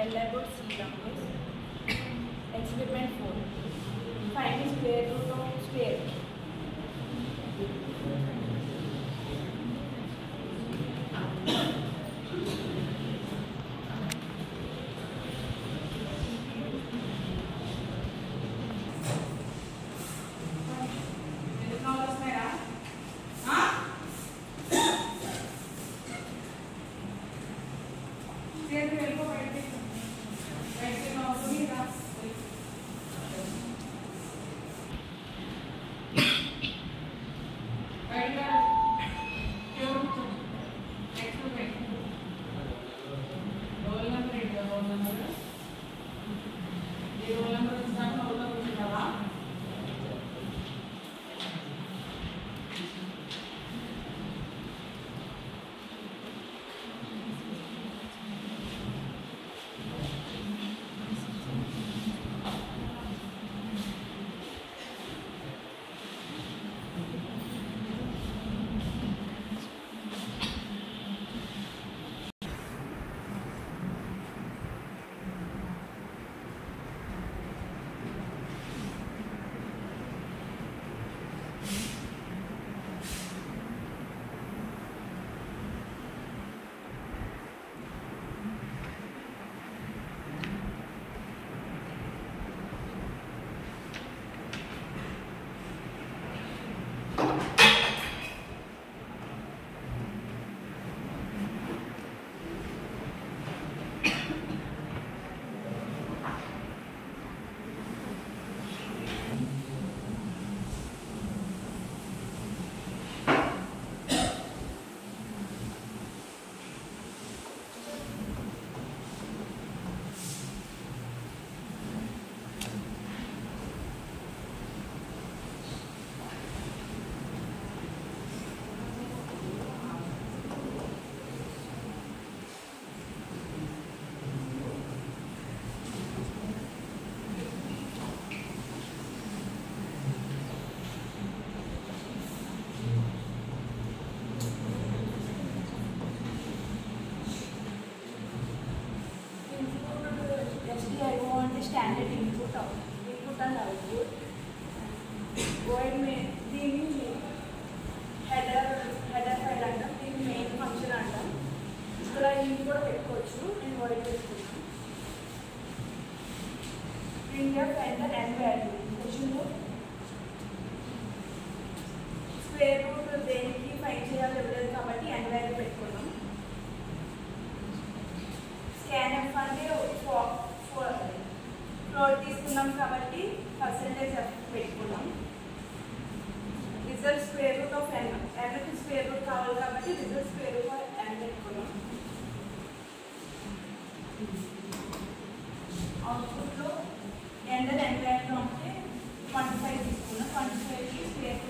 L about C numbers. Experiment 4. Find the square root of square. Standard input and output. Void main దీన్ని header file అంటాం, దీన్ని main function అంటాం. ఇక్కడ ఇది కూడా పెట్టుకోవచ్చు. నేను void పెట్టుకున్నాను. Print of enter n value. క్వశ్చన్లో స్క్వేర్ రూట్ దేనికి ఫైండ్ చేయాలో ఇవ్వలేదు కాబట్టి n వాల్యూ పెట్టుకున్నాం. స్కాన్ఎఫ్ అంటే ఫ్లోట్ తీసుకున్నాం కాబట్టి పర్సెంటేజ్ పెట్టుకున్నాం. Result square root of n, nకి స్క్వేర్ రూట్ కావాలి కాబట్టి result square root of n పెట్టుకున్నాం. అవుట్పుట్లో n వాల్యూ అంటే 25 తీసుకున్నాం. 25కి స్క్వేర్